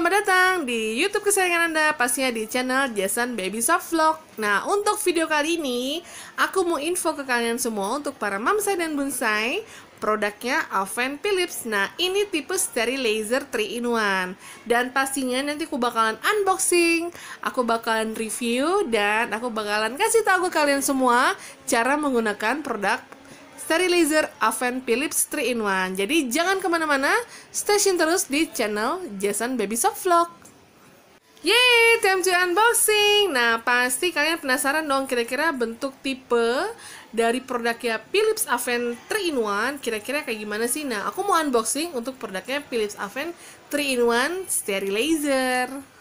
Selamat datang di YouTube kesayangan Anda, pastinya di channel Jason Baby Soft Vlog. Nah, untuk video kali ini, aku mau info ke kalian semua untuk para mamsai dan bonsai, produknya Avent Philips. Nah, ini tipe steril laser 3-in-1. Dan pastinya nanti aku bakalan unboxing, aku bakalan review, dan aku bakalan kasih tahu ke kalian semua cara menggunakan produk sterilizer Avent Philips 3-in-1. Jadi jangan kemana-mana, stay tune terus di channel Jason Baby Soft Vlog. Yeay, time to unboxing. Nah, pasti kalian penasaran dong kira-kira bentuk tipe dari produknya Philips Avent 3-in-1 kira-kira kayak gimana sih? Nah, aku mau unboxing untuk produknya Philips Avent 3-in-1 Sterilizer.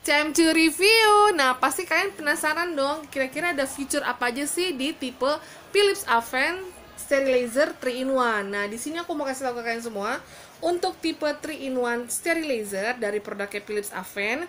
Time to review. Nah, pasti kalian penasaran dong, kira-kira ada fitur apa aja sih di tipe Philips Avent Sterilizer 3-in-1. Nah, di sini aku mau kasih tahu ke kalian semua, untuk tipe 3-in-1 Sterilizer dari produknya Philips Avent,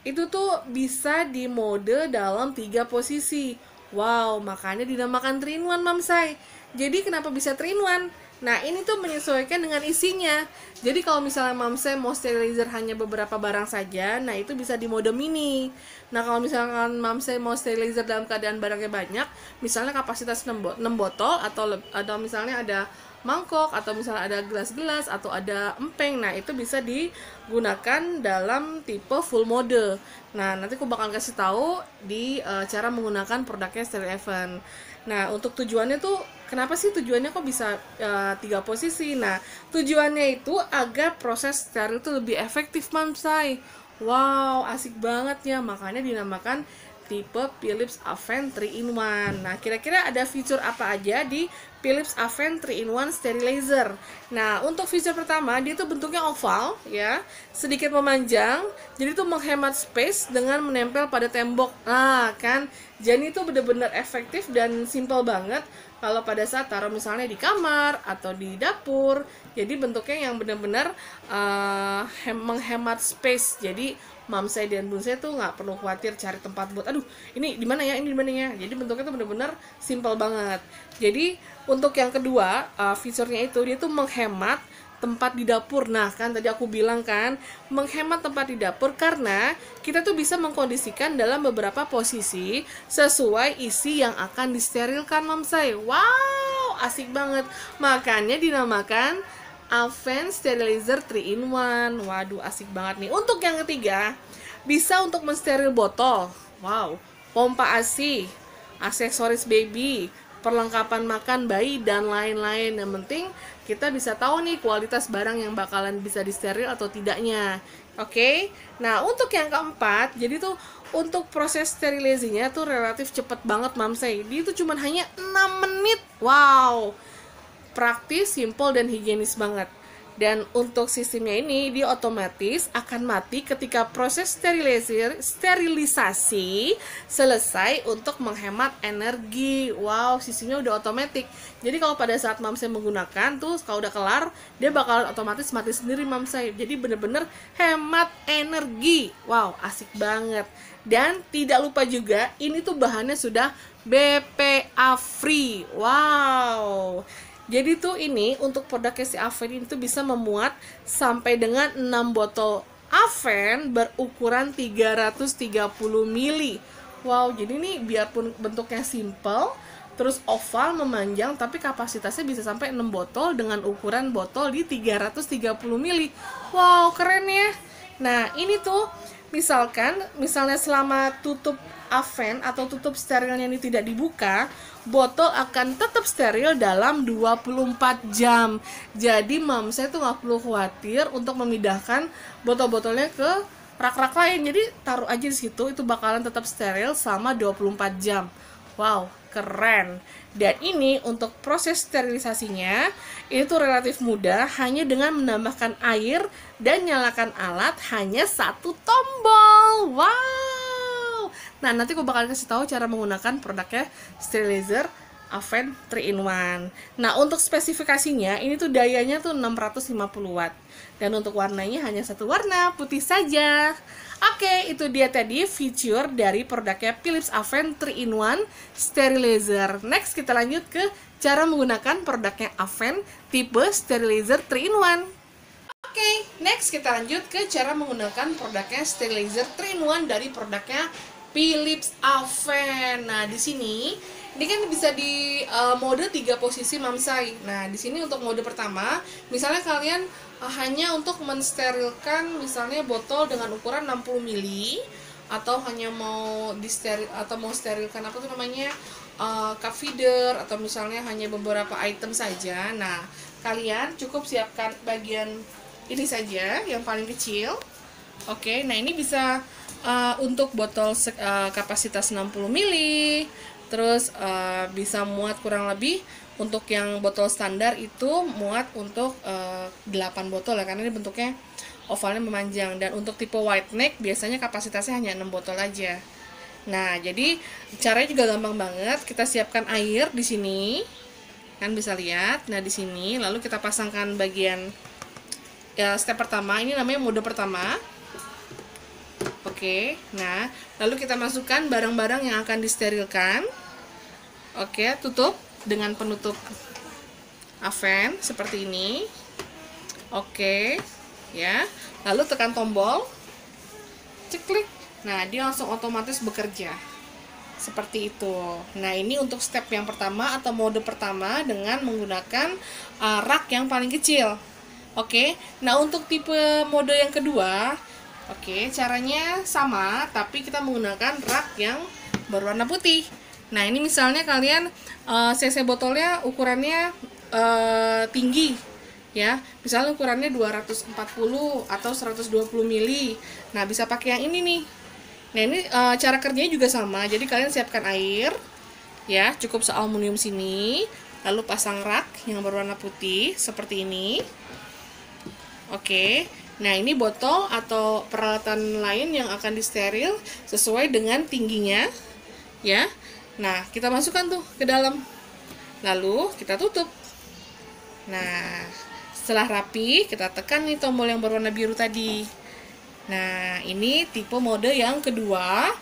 itu tuh bisa di mode dalam 3 posisi. Wow, makanya dinamakan 3-in-1 mamsai. Jadi kenapa bisa 3-in-1? Nah, ini tuh menyesuaikan dengan isinya. Jadi kalau misalnya mamsai mau sterilizer hanya beberapa barang saja, nah itu bisa di mode mini. Nah, kalau misalkan mamsai mau sterilizer dalam keadaan barangnya banyak, misalnya kapasitas 6 botol atau misalnya ada mangkok, atau misalnya ada gelas-gelas, atau ada empeng, nah itu bisa digunakan dalam tipe full mode. Nah, nanti aku bakal kasih tahu di cara menggunakan produknya Steril Avent. Nah, untuk tujuannya tuh, kenapa sih tujuannya kok bisa 3 posisi? Nah, tujuannya itu agar proses steril itu lebih efektif, mamsai. Wow, asik banget ya, makanya dinamakan tipe Philips Avent 3-in-1. Nah, kira-kira ada fitur apa aja di Philips Avent 3-in-1 Sterilizer? Nah, untuk fitur pertama, dia tuh bentuknya oval ya, sedikit memanjang, jadi tuh menghemat space dengan menempel pada tembok. Nah, kan, jadi itu bener-bener efektif dan simple banget kalau pada saat taruh misalnya di kamar atau di dapur. Jadi bentuknya yang bener-bener menghemat space. Jadi mamsai dan bonsai tuh nggak perlu khawatir cari tempat buat, aduh ini di mana ya, ini di mana ya. Jadi bentuknya tuh bener-bener simple banget. Jadi untuk yang kedua, fiturnya itu dia tuh menghemat tempat di dapur. Nah, kan tadi aku bilang kan, menghemat tempat di dapur karena kita tuh bisa mengkondisikan dalam beberapa posisi sesuai isi yang akan disterilkan, mamsai. Wow, asik banget. Makanya dinamakan Avent Sterilizer 3-in-1. Waduh, asik banget nih. Untuk yang ketiga, bisa untuk mensteril botol. Wow, pompa ASI, aksesoris baby, perlengkapan makan bayi, dan lain-lain. Yang penting kita bisa tahu nih kualitas barang yang bakalan bisa disteril atau tidaknya. Oke. Nah, untuk yang keempat, jadi tuh untuk proses sterilisasinya tuh relatif cepet banget, mamsai. Dia tuh cuma hanya 6 menit. Wow, praktis, simple, dan higienis banget. Dan untuk sistemnya ini, dia otomatis akan mati ketika proses sterilisasi selesai untuk menghemat energi. Wow, sistemnya udah otomatis. Jadi kalau pada saat mamsai menggunakan tuh, kalau udah kelar, dia bakal otomatis mati sendiri, mamsai. Jadi bener-bener hemat energi. Wow, asik banget. Dan tidak lupa juga, ini tuh bahannya sudah BPA free. Wow. Jadi tuh ini untuk produknya si Avent ini tuh bisa memuat sampai dengan 6 botol Avent berukuran 330 ml. Wow, jadi nih biarpun bentuknya simple, terus oval memanjang, tapi kapasitasnya bisa sampai 6 botol dengan ukuran botol di 330 ml. Wow, keren ya. Nah, ini tuh misalnya selama tutup Avent atau tutup sterilnya ini tidak dibuka, botol akan tetap steril dalam 24 jam. Jadi mamsai tuh nggak perlu khawatir untuk memindahkan botol-botolnya ke rak-rak lain. Jadi taruh aja di situ, itu bakalan tetap steril selama 24 jam. Wow, keren. Dan ini untuk proses sterilisasinya itu relatif mudah, hanya dengan menambahkan air dan nyalakan alat hanya 1 tombol. Wow. Nah, nanti aku bakal kasih tahu cara menggunakan produknya sterilizer Avent 3-in-1. Nah, untuk spesifikasinya ini tuh dayanya tuh 650 watt. Dan untuk warnanya hanya 1 warna, putih saja. Oke, itu dia tadi fitur dari produknya Philips Avent 3-in-1 Sterilizer. Next, kita lanjut ke cara menggunakan produknya Avent tipe Sterilizer 3-in-1. Oke, next kita lanjut ke cara menggunakan produknya sterilizer 3-in-1 dari produknya Philips Avent. Nah, di sini ini kan bisa di mode 3 posisi mamsai. Nah, di sini untuk mode pertama, misalnya kalian hanya untuk mensterilkan misalnya botol dengan ukuran 60 ml atau hanya mau sterilkan apa tuh namanya? Cup feeder, atau misalnya hanya beberapa item saja. Nah, kalian cukup siapkan bagian ini saja yang paling kecil. Oke, nah ini bisa untuk botol kapasitas 60 ml. Terus bisa muat kurang lebih untuk yang botol standar itu muat untuk 8 botol ya, karena ini bentuknya ovalnya memanjang. Dan untuk tipe wide neck biasanya kapasitasnya hanya 6 botol aja. Nah, jadi caranya juga gampang banget. Kita siapkan air di sini. Kan bisa lihat. Nah, di sini lalu kita pasangkan bagian step pertama, ini namanya mode pertama. Oke, nah lalu kita masukkan barang-barang yang akan disterilkan. Oke, tutup dengan penutup Avent seperti ini. Oke, ya. Lalu tekan tombol, ceklik. Nah, dia langsung otomatis bekerja seperti itu. Nah, ini untuk step yang pertama atau mode pertama dengan menggunakan rak yang paling kecil. Oke, nah untuk tipe mode yang kedua, oke, caranya sama, tapi kita menggunakan rak yang berwarna putih. Nah, ini misalnya kalian cc botolnya ukurannya tinggi, ya, misalnya ukurannya 240 atau 120 ml. Nah, bisa pakai yang ini nih. Nah, ini cara kerjanya juga sama. Jadi kalian siapkan air, ya, cukup sealuminium sini, lalu pasang rak yang berwarna putih seperti ini. Oke, nah ini botol atau peralatan lain yang akan disteril sesuai dengan tingginya, ya. Nah, kita masukkan tuh ke dalam, lalu kita tutup. Nah, setelah rapi, kita tekan nih tombol yang berwarna biru tadi. Nah, ini tipe mode yang kedua,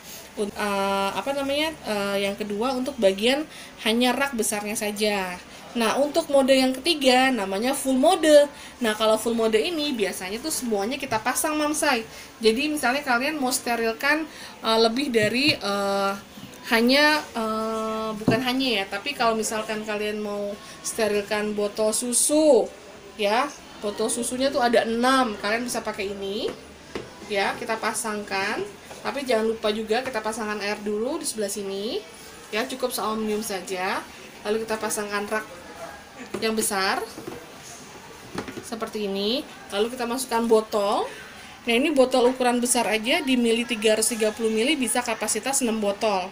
yang kedua untuk bagian hanya rak besarnya saja. Nah, untuk mode yang ketiga namanya full mode. Nah, kalau full mode ini biasanya tuh semuanya kita pasang mamsai. Jadi misalnya kalian mau sterilkan lebih dari bukan hanya ya, tapi kalau misalkan kalian mau sterilkan botol susu, ya, botol susunya tuh ada 6, kalian bisa pakai ini. Ya, kita pasangkan, tapi jangan lupa juga kita pasangkan air dulu di sebelah sini, ya, cukup sealuminium saja. Lalu kita pasangkan rak yang besar seperti ini, lalu kita masukkan botol. Nah, ini botol ukuran besar aja di mili 330 ml bisa kapasitas 6 botol.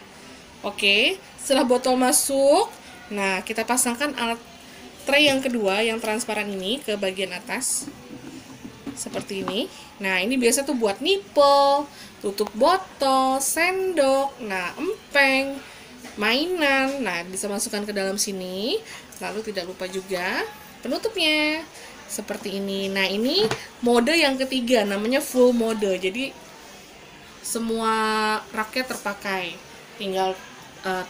Oke, setelah botol masuk, nah kita pasangkan alat tray yang kedua yang transparan ini ke bagian atas seperti ini. Nah, ini biasa tuh buat nipple, tutup botol, sendok, nah empeng, mainan. Nah, bisa masukkan ke dalam sini. Lalu tidak lupa juga penutupnya seperti ini. Nah, ini mode yang ketiga namanya full mode. Jadi semua raknya terpakai. Tinggal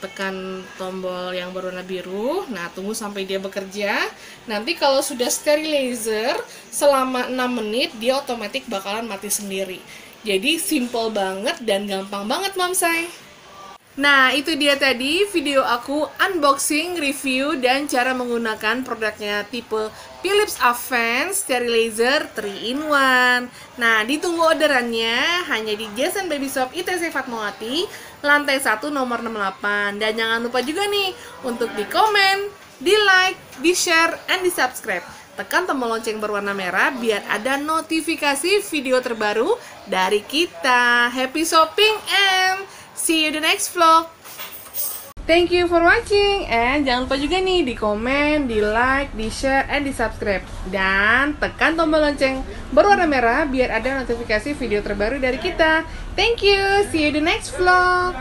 tekan tombol yang berwarna biru. Nah, tunggu sampai dia bekerja. Nanti kalau sudah sterilizer selama 6 menit, dia otomatis bakalan mati sendiri. Jadi simple banget dan gampang banget mamsai. Nah, itu dia tadi video aku unboxing, review, dan cara menggunakan produknya tipe Philips Avent Sterilizer 3-in-1. Nah, ditunggu orderannya hanya di Jason Baby Shop ITC Fatmawati, lantai 1 nomor 68. Dan jangan lupa juga nih untuk di komen, di like, di share, and di subscribe. Tekan tombol lonceng berwarna merah biar ada notifikasi video terbaru dari kita. Happy shopping and see you the next vlog. Thank you for watching, and jangan lupa juga nih di komen, di like, di share, and di subscribe. Dan tekan tombol lonceng berwarna merah biar ada notifikasi video terbaru dari kita. Thank you, see you the next vlog.